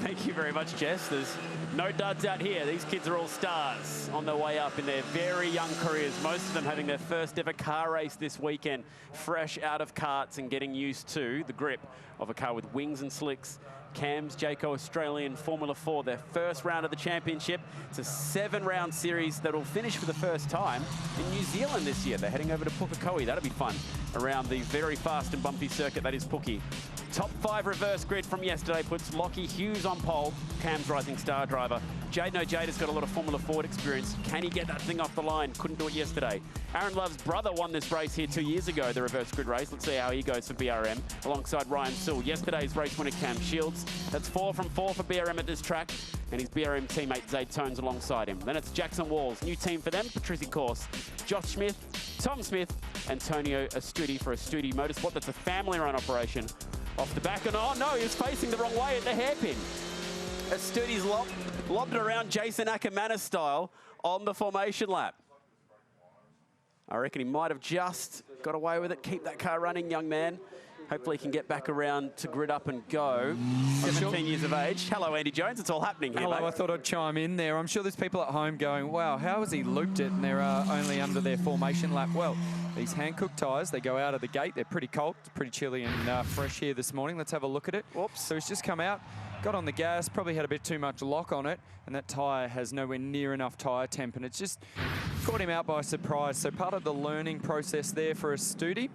Thank you very much, Jess. There's no duds out here. These kids are all stars on their way up in their very young careers. Most of them having their first ever car race this weekend, fresh out of karts and getting used to the grip of a car with wings and slicks. Cam's Jayco Australian Formula 4, their first round of the championship. It's a 7-round series that will finish for the first time in New Zealand this year. They're heading over to Pukekohe. That'll be fun around the very fast and bumpy circuit that is Puke. Top 5 reverse grid from yesterday puts Lockie Hughes on pole, Cam's rising star driver. Jaden Ojada's got a lot of Formula Ford experience. Can he get that thing off the line? Couldn't do it yesterday. Aaron Love's brother won this race here 2 years ago, the reverse grid race. Let's see how he goes for BRM alongside Ryan Sewell. Yesterday's race winner, Cam Shields. That's 4 from 4 for BRM at this track, and his BRM teammate Zaid Tones alongside him. Then it's Jackson Walls. New team for them, Patricia Course, Josh Smith, Tom Smith, Antonio Astudi for Astudi Motorsport. That's a family-run operation. Off the back, and oh no, he was facing the wrong way at the hairpin. Astudi's lobbed it around Jason Ackermanis style on the formation lap. I reckon he might have just got away with it. Keep that car running, young man. Hopefully he can get back around to grid up and go. 17 years of age. Hello, Andy Jones. It's all happening here, Hello, mate. I thought I'd chime in there. I'm sure there's people at home going, wow, how has he looped it and they're only under their formation lap? Well, these hand-cooked tyres, they go out of the gate. They're pretty cold. It's pretty chilly and fresh here this morning. Let's have a look at it. Whoops. So he's just come out, got on the gas, probably had a bit too much lock on it, and that tyre has nowhere near enough tyre temp, and it's just caught him out by surprise. So part of the learning process there for Astudi,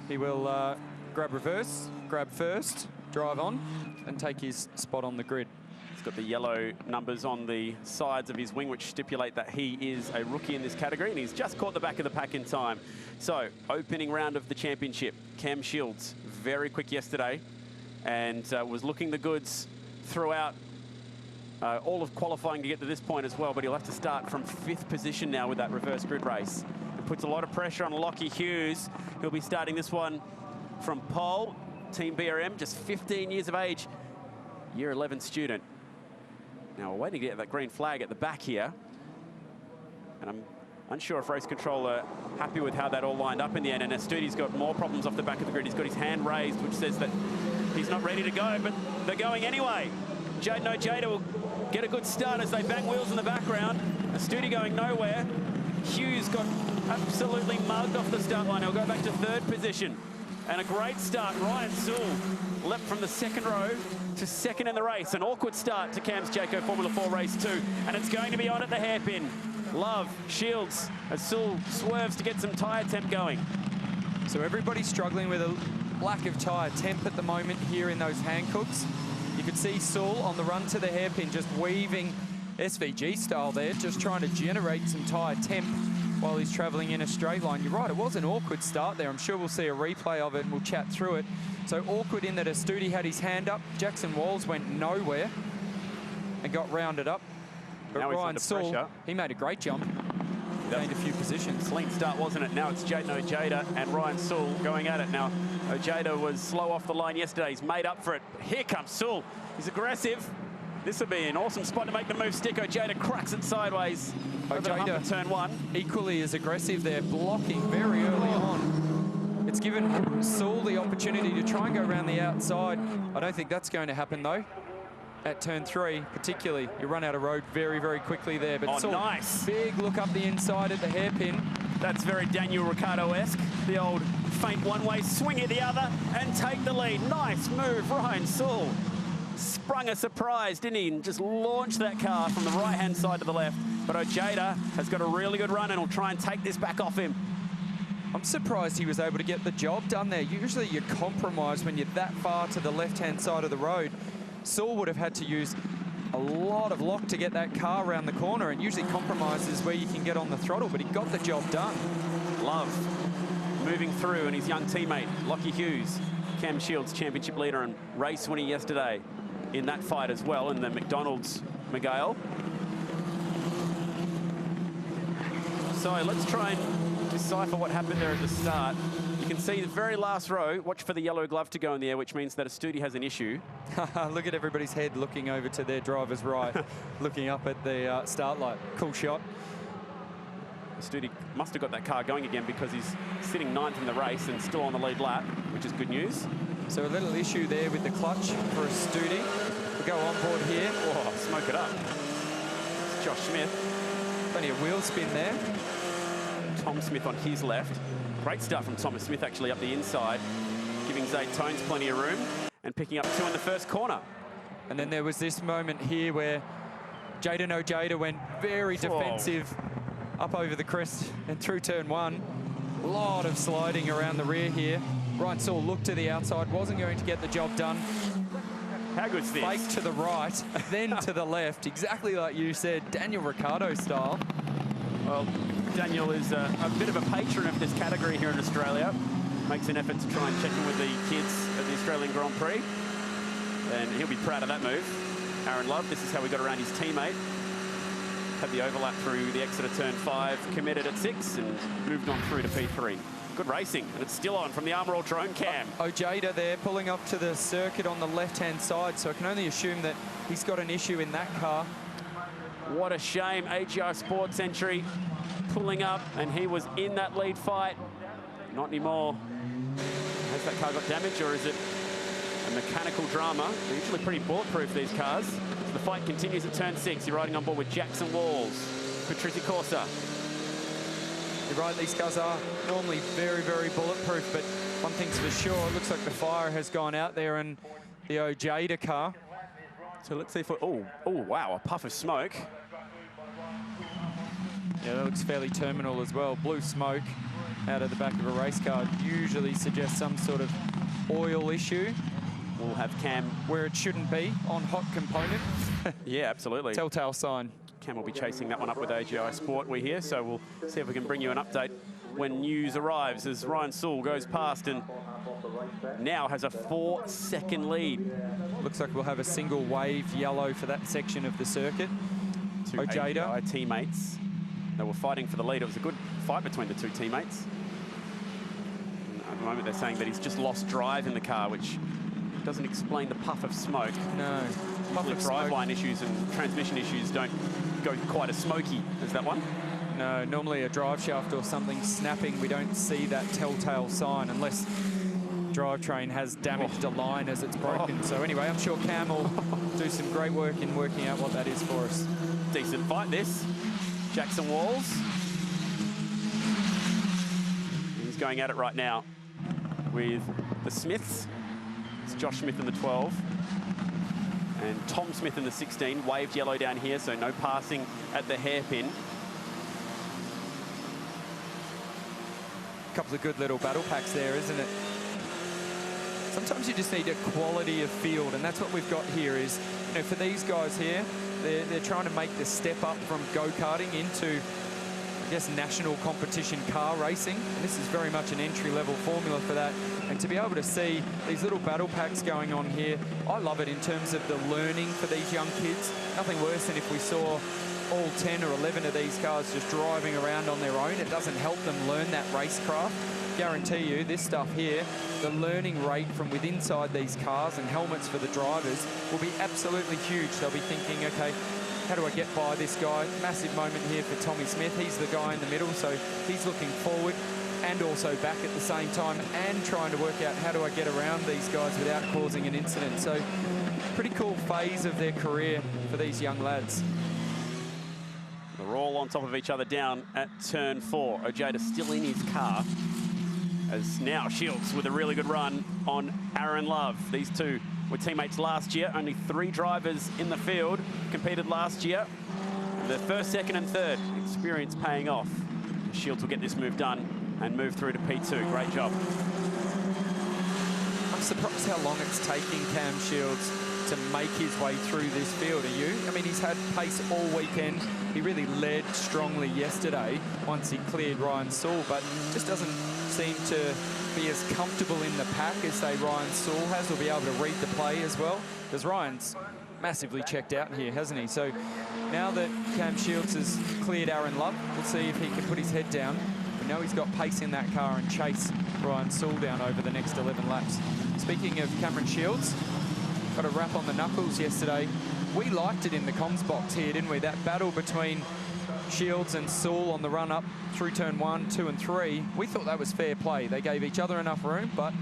he will grab reverse, grab first, drive on, and take his spot on the grid. He's got the yellow numbers on the sides of his wing, which stipulate that he is a rookie in this category, and he's just caught the back of the pack in time. So, opening round of the championship, Cam Shields, very quick yesterday, and was looking the goods throughout all of qualifying to get to this point as well, but he'll have to start from 5th position now with that reverse grid race. It puts a lot of pressure on Lockie Hughes. He'll be starting this one from pole. Team BRM, just 15 years of age, year 11 student. Now we're waiting to get that green flag at the back here, and I'm unsure if race control are happy with how that all lined up in the end. And Astudi's got more problems off the back of the grid. He's got his hand raised, which says that he's not ready to go, but they're going anyway. Jaden Ojada will get a good start as they bang wheels in the background. Astudi going nowhere. Hughes got absolutely mugged off the start line. He'll go back to 3rd position. And a great start. Ryan Sewell leapt from the 2nd row to 2nd in the race. An awkward start to Cam's Jayco Formula 4 race 2. And it's going to be on at the hairpin. Love, Shields, as Sewell swerves to get some tyre temp going. So everybody's struggling with a lack of tyre temp at the moment here in those hand cooks. You could see Sewell on the run to the hairpin just weaving SVG style there, just trying to generate some tyre temp while he's travelling in a straight line. You're right, it was an awkward start there. I'm sure we'll see a replay of it and we'll chat through it. So awkward in that Astudi had his hand up. Jackson Walls went nowhere and got rounded up. But Ryan Sewell, he made a great jump. Gained a few positions. Clean start, wasn't it? Now it's Jaden Ojada and Ryan Sewell going at it. Now, Ojada was slow off the line yesterday. He's made up for it. Here comes Sewell. He's aggressive. This would be an awesome spot to make the move stick. Ojada cracks it sideways. Ojada, turn 1. Equally as aggressive there, blocking very early on. It's given Sewell the opportunity to try and go around the outside. I don't think that's going to happen, though. At turn 3, particularly, you run out of road very, very quickly there. But Sewell, nice. Big look up the inside at the hairpin. That's very Daniel Ricciardo-esque. The old faint one-way, swing it the other, and take the lead. Nice move, Ryan Sewell. Sprung a surprise, didn't he? And just launched that car from the right-hand side to the left. But Ojada has got a really good run and will try and take this back off him. I'm surprised he was able to get the job done there. Usually you compromise when you're that far to the left-hand side of the road. Sewell would have had to use a lot of lock to get that car around the corner, and usually compromise is where you can get on the throttle, but he got the job done. Love moving through, and his young teammate, Lockie Hughes, Cam Shields, championship leader and race winner yesterday in that fight as well, in the McDonald's Miguel. So let's try and decipher what happened there at the start. You can see the very last row. Watch for the yellow glove to go in the air, which means that Astudi has an issue. Look at everybody's head looking over to their driver's right, looking up at the start light. Cool shot. Astudi must have got that car going again because he's sitting 9th in the race and still on the lead lap, which is good news. So a little issue there with the clutch for Astudi. We'll go on board here. Oh, smoke it up. It's Josh Smith. Plenty of wheel spin there. Tom Smith on his left. Great start from Thomas Smith actually up the inside, giving Zayd Tones plenty of room and picking up 2 in the first corner. And then there was this moment here where Jaden Ojeda went very defensive up over the crest and through turn 1. A lot of sliding around the rear here. Ryan Saul looked to the outside, wasn't going to get the job done. How good's this? Fake to the right, then to the left, exactly like you said, Daniel Ricciardo style. Well, Daniel is a bit of a patron of this category here in Australia. Makes an effort to try and check in with the kids at the Australian Grand Prix. And he'll be proud of that move. Aaron Love, this is how we got around his teammate. Had the overlap through the exit of turn 5, committed at 6 and moved on through to P3. Good racing, and it's still on from the Armor All drone cam. Ojeda there pulling up to the circuit on the left-hand side, so I can only assume that he's got an issue in that car. What a shame. AGI Sports entry pulling up, and he was in that lead fight. Not anymore. Has that car got damage, or is it a mechanical drama? They're usually pretty bulletproof, these cars. So the fight continues at turn 6. You're riding on board with Jackson Walls, Patricia Corsa. You're right, these cars are normally very, very bulletproof, but one thing's for sure, it looks like the fire has gone out there in the Ojeda car. So let's see if... Oh, wow, a puff of smoke. Yeah, that looks fairly terminal as well. Blue smoke out of the back of a race car usually suggests some sort of oil issue. We'll have Cam... Where it shouldn't be, on hot component. Yeah, absolutely. Telltale sign. Cam will be chasing that one up with AGI Sport, we hear, so we'll see if we can bring you an update when news arrives as Ryan Saul goes past and now has a 4-second lead. Looks like we'll have a single wave yellow for that section of the circuit. Two Ojeda. AGI teammates. They were fighting for the lead. It was a good fight between the two teammates. And at the moment, they're saying that he's just lost drive in the car, which doesn't explain the puff of smoke. No. Usually driveline issues and transmission issues don't go quite as smoky as that one. No, normally a drive shaft or something snapping, we don't see that telltale sign unless drivetrain has damaged a line as it's broken. So anyway, I'm sure Cam will do some great work in working out what that is for us. Decent fight, this. Jackson Walls. He's going at it right now with the Smiths. It's Josh Smith in the 12. And Tom Smith in the 16, waved yellow down here, so no passing at the hairpin. A couple of good little battle packs there, isn't it? Sometimes you just need a quality of field, and that's what we've got here is, you know, for these guys here, they're trying to make the step up from go-karting into, I guess, national competition car racing. And this is very much an entry-level formula for that. And to be able to see these little battle packs going on here, I love it in terms of the learning for these young kids. Nothing worse than if we saw all 10 or 11 of these cars just driving around on their own. It doesn't help them learn that racecraft. Guarantee you, this stuff here, the learning rate from within inside these cars and helmets for the drivers will be absolutely huge. They'll be thinking, okay, how do I get by this guy? Massive moment here for Tommy Smith. He's the guy in the middle, so he's looking forward and also back at the same time and trying to work out how do I get around these guys without causing an incident. So pretty cool phase of their career for these young lads. They're all on top of each other down at turn 4. Ojeda still in his car, as now Shields with a really good run on Aaron Love. These two were teammates last year. Only 3 drivers in the field competed last year. The first, second and third. Experience paying off. Shields will get this move done and move through to P2. Great job. I'm surprised how long it's taking Cam Shields to make his way through this field. Are you? I mean, he's had pace all weekend. He really led strongly yesterday once he cleared Ryan Saul, but just doesn't seem to be as comfortable in the pack as, say, Ryan Saul has, or be able to read the play as well, because Ryan's massively checked out here, hasn't he? So now that Cam Shields has cleared Aaron Love, we'll see if he can put his head down. We know he's got pace in that car and chase Ryan Saul down over the next 11 laps. Speaking of Cameron Shields, got a wrap on the knuckles yesterday. We liked it in the comms box here, didn't we? That battle between Shields and Saul on the run-up through turn 1, 2 and 3. We thought that was fair play. They gave each other enough room, but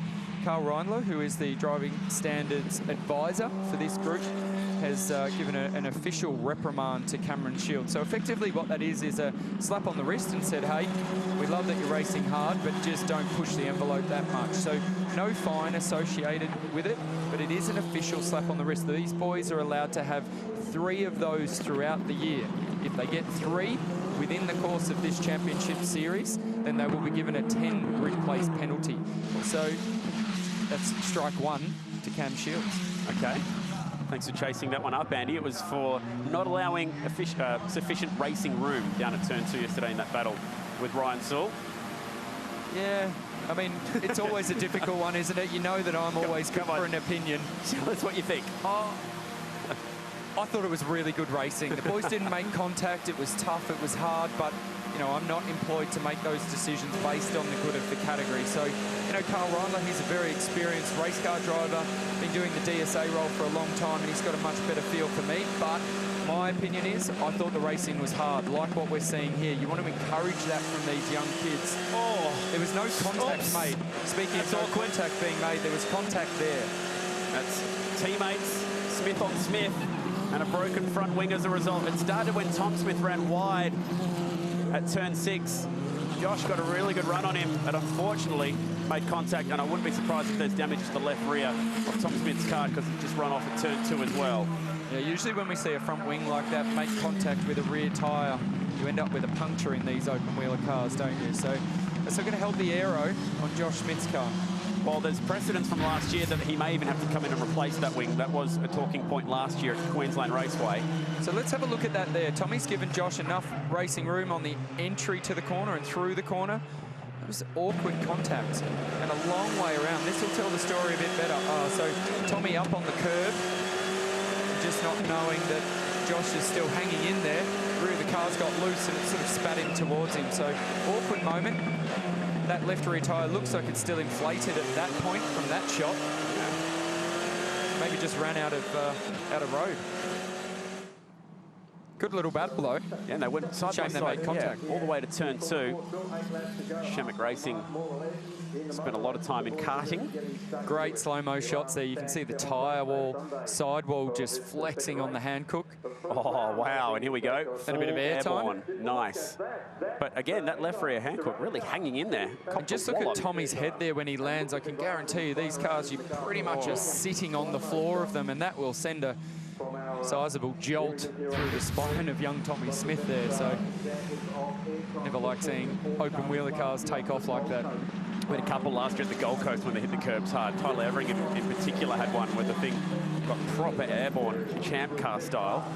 Carl Reindler, who is the driving standards advisor for this group, has given an official reprimand to Cameron Shields. So effectively what that is a slap on the wrist and said, hey, we love that you're racing hard, but just don't push the envelope that much. So no fine associated with it, but it is an official slap on the wrist. These boys are allowed to have 3 of those throughout the year. If they get 3 within the course of this championship series, then they will be given a 10 grid place penalty. So that's strike 1 to Cam Shields. Okay. Thanks for chasing that one up, Andy. It was for not allowing sufficient racing room down at turn 2 yesterday in that battle with Ryan Sewell. Yeah, I mean, it's always a difficult one, isn't it? You know that I'm always good for an opinion. That's what you think. I thought it was really good racing. The boys didn't make contact. It was tough. It was hard. But, you know, I'm not employed to make those decisions based on the good of the category. So, you know, Carl Reindler, he's a very experienced race car driver, been doing the DSA role for a long time, and he's got a much better feel for me. But my opinion is I thought the racing was hard, like what we're seeing here. You want to encourage that from these young kids. Oh, there was no contact made. Speaking of no contact being made, there was contact there. That's teammates, Smith on Smith, and a broken front wing as a result. It started when Tom Smith ran wide at turn 6. Josh got a really good run on him, but unfortunately made contact, and I wouldn't be surprised if there's damage to the left rear of Tom Smith's car because it just run off at turn 2 as well. Yeah, usually when we see a front wing like that make contact with a rear tyre, you end up with a puncture in these open wheeler cars, don't you? So that's still going to help the aero on Josh Smith's car. Well, there's precedence from last year that he may even have to come in and replace that wing. That was a talking point last year at Queensland Raceway. So let's have a look at that there. Tommy's given Josh enough racing room on the entry to the corner and through the corner. It was awkward contact and a long way around. This will tell the story a bit better. So Tommy up on the curb, just not knowing that Josh is still hanging in there. The rear of the car's got loose and it sort of spat in towards him. So awkward moment. That left rear tyre looks like it's still inflated at that point from that shot. Maybe just ran out of road. Good little battle though. Yeah, and they went side by side, made contact. all the way to turn 2. Shemek Racing spent a lot of time in karting. Great slow-mo shots there. You can see the tyre wall, sidewall just flexing on the Hankook. Oh, wow, and here we go. And a bit of air time. Nice. But again, that left rear Hankook really hanging in there. And just look at Tommy's head there when he lands. I can guarantee you these cars, you pretty much are sitting on the floor of them, and that will send a sizable jolt through the spine of young Tommy Smith there. So never like seeing open wheeler cars take off like that. We had a couple last year at the Gold Coast when they hit the curbs hard. Tyler Everingham in particular had one where the thing got proper airborne, champ car style.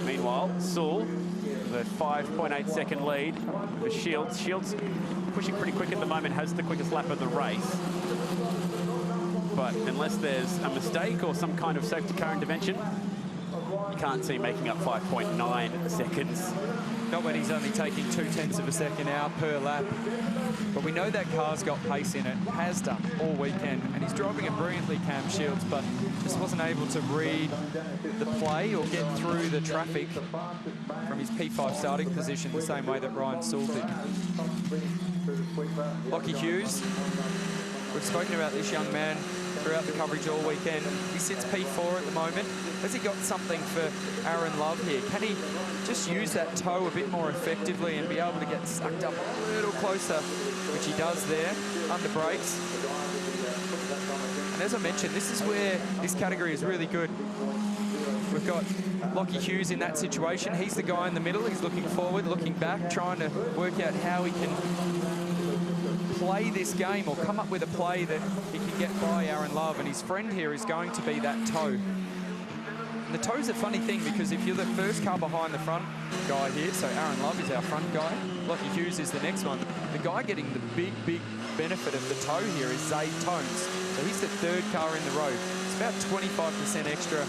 Meanwhile, Sewell, the 5.8 second lead for Shields. Shields pushing pretty quick at the moment, has the quickest lap of the race. But unless there's a mistake or some kind of safety car intervention, you can't see making up 5.9 seconds. Not when he's only taking 0.2 of a second out per lap. But we know that car's got pace in it, has done all weekend, and he's driving it brilliantly, Cam Shields, but just wasn't able to read the play or get through the traffic from his P5 starting position the same way that Ryan Sewell did. Lockie Hughes, we've spoken about this young man throughout the coverage all weekend. He sits P4 at the moment. Has he got something for Aaron Love here? Can he just use that toe a bit more effectively and be able to get sucked up a little closer, which he does there, under brakes? And as I mentioned, this is where this category is really good. We've got Lockie Hughes in that situation. He's the guy in the middle. He's looking forward, looking back, trying to work out how he can play this game or come up with a play that he can get by Aaron Love, and his friend here is going to be that toe. And the toe's a funny thing because if you're the first car behind the front guy here, so Aaron Love is our front guy, Lockie Hughes is the next one, the guy getting the big benefit of the toe here is Zaid Tones. So he's the third car in the road. It's about 25% extra,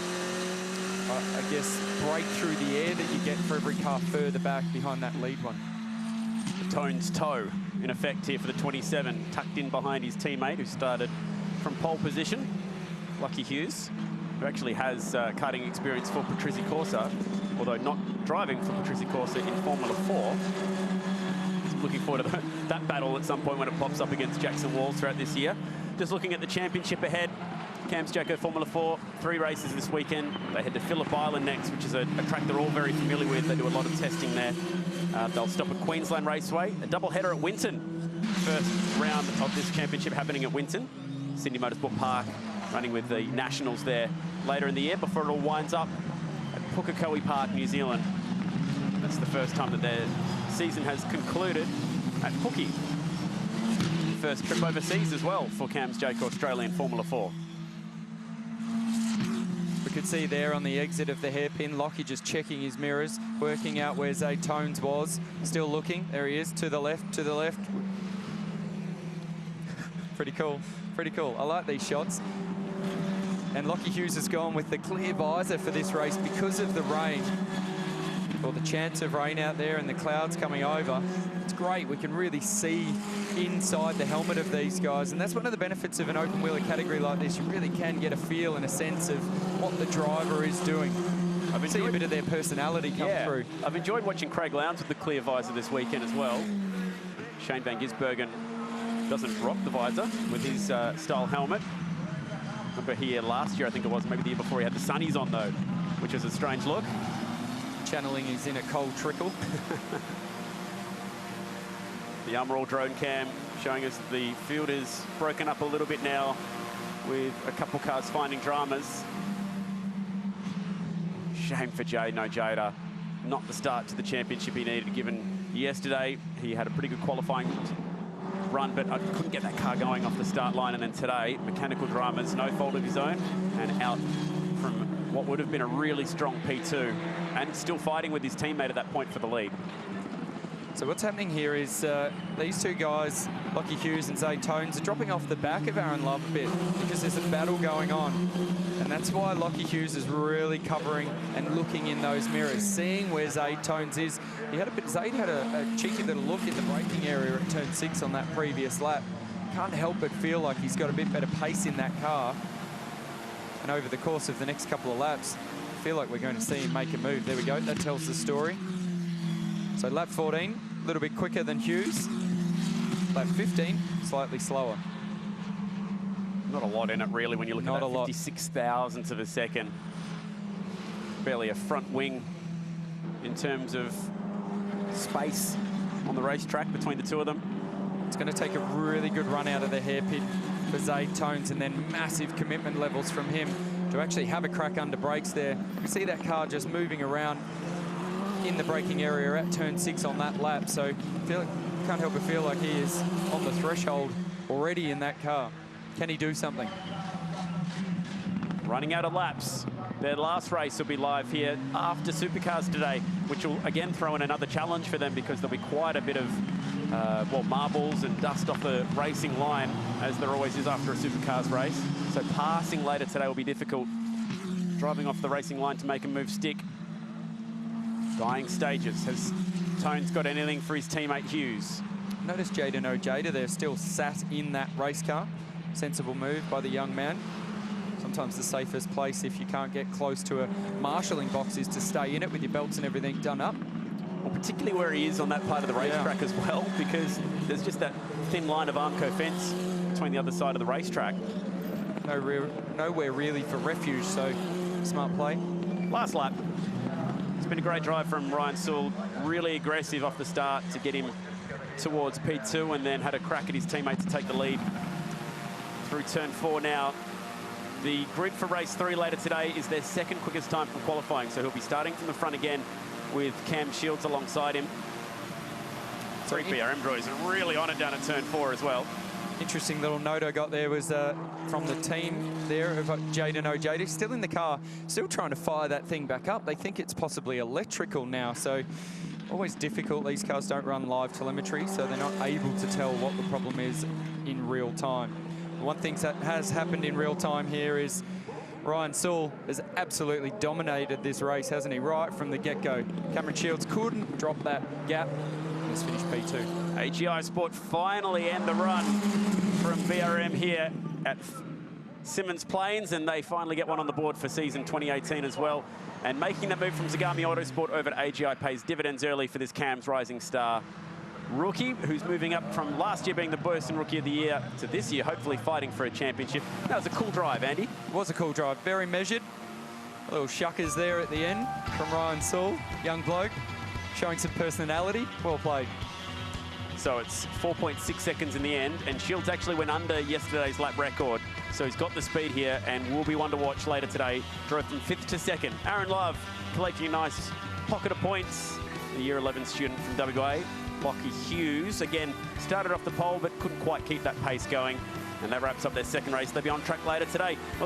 I guess, break through the air that you get for every car further back behind that lead one. Tones toe in effect here for the 27, tucked in behind his teammate who started from pole position, Lockie Hughes, who actually has karting experience for Patrizi Corsa, although not driving for Patrizi Corsa in Formula 4. Looking forward to that battle at some point when it pops up against Jackson Walls throughout this year. Just looking at the championship ahead, Cam's Jacko Formula 4, 3 races this weekend. They head to Phillip Island next, which is a track they're all very familiar with. They do a lot of testing there. They'll stop at Queensland Raceway, a double header at Winton. First round of this championship happening at Winton. Sydney Motorsport Park running with the Nationals there later in the year before it all winds up at Pukekohe Park, New Zealand. That's the first time that their season has concluded at Pookie. First trip overseas as well for Cam's Jake Australian Formula 4. We could see there on the exit of the hairpin, Lockie just checking his mirrors, working out where Zay Tones was, still looking. There he is, to the left, to the left. Pretty cool, pretty cool. I like these shots. And Lockie Hughes has gone with the clear visor for this race because of the rain, or the chance of rain out there and the clouds coming over. It's great, we can really see inside the helmet of these guys, and that's one of the benefits of an open wheeler category like this. You really can get a feel and a sense of what the driver is doing. I've seen a bit of their personality come through. I've enjoyed watching Craig Lowndes with the clear visor this weekend as well. Shane Van Gisbergen doesn't rock the visor with his style helmet. Remember here last year, I think it was, maybe the year before, he had the sunnies on though, which is a strange look. Channeling his inner cold trickle. The Umroll drone cam showing us the field is broken up a little bit now with a couple cars finding dramas. Shame for Jay No Jada. Not the start to the championship he needed, given yesterday he had a pretty good qualifying run, but I couldn't get that car going off the start line. And then today, mechanical dramas, no fault of his own, and out from what would have been a really strong P2, and still fighting with his teammate at that point for the lead. So what's happening here is these two guys, Lockie Hughes and Zay Tones, are dropping off the back of Aaron Love a bit because there's a battle going on. And that's why Lockie Hughes is really covering and looking in those mirrors, seeing where Zay Tones is. Zay had a cheeky little look in the braking area at turn 6 on that previous lap. Can't help but feel like he's got a bit better pace in that car. And over the course of the next couple of laps, I feel like we're going to see him make a move. There we go, that tells the story. So lap 14, a little bit quicker than Hughes. Lap 15, slightly slower. Not a lot in it really when you look at that 56 thousandths of a second. Barely a front wing in terms of space on the racetrack between the two of them. It's going to take a really good run out of the hairpin for Zay Tones, and then massive commitment levels from him to actually have a crack under brakes there. You see that car just moving around in the braking area at turn 6 on that lap, so can't help but feel like he is on the threshold already in that car. Can he do something? Running out of laps. Their last race will be live here after Supercars today, which will again throw in another challenge for them because there'll be quite a bit of well, marbles and dust off the racing line, as there always is after a Supercars race. So passing later today will be difficult. Driving off the racing line to make a move stick. Dying stages. Has Tones got anything for his teammate Hughes? Notice Jada No Jada there, still sat in that race car. Sensible move by the young man. Sometimes the safest place if you can't get close to a marshalling box is to stay in it with your belts and everything done up. Well, particularly where he is on that part of the racetrack as well, because there's just that thin line of Armco fence between the other side of the racetrack. Nowhere really for refuge, so smart play. Last lap. It's been a great drive from Ryan Sewell, really aggressive off the start to get him towards P2, and then had a crack at his teammate to take the lead through turn 4 now. The grid for race 3 later today is their second quickest time from qualifying, so he'll be starting from the front again with Cam Shields alongside him. 3 BRM droids are really on it down at turn 4 as well. Interesting little note I got there was from the team there of Jada No Jada, still in the car, still trying to fire that thing back up. They think it's possibly electrical now, so always difficult. These cars don't run live telemetry, so they're not able to tell what the problem is in real time. One thing that has happened in real time here is Ryan Sewell has absolutely dominated this race, hasn't he? Right from the get-go. Cameron Shields couldn't drop that gap. He's finished P2. AGI Sport finally end the run from BRM here at Symmons Plains, and they finally get one on the board for season 2018 as well. And making that move from Zagami Autosport over to AGI pays dividends early for this Cam's rising star. rookie who's moving up from last year being the Burston Rookie of the Year to this year, hopefully fighting for a championship. That was a cool drive, Andy. It was a cool drive, very measured. A little shuckers there at the end from Ryan Saul, young bloke, showing some personality. Well played. So it's 4.6 seconds in the end, and Shields actually went under yesterday's lap record. So he's got the speed here and will be one to watch later today. Drove from 5th to 2nd. Aaron Love collecting a nice pocket of points. The Year 11 student from WA. Lockie Hughes, again, started off the pole but couldn't quite keep that pace going. And that wraps up their second race. They'll be on track later today. Well,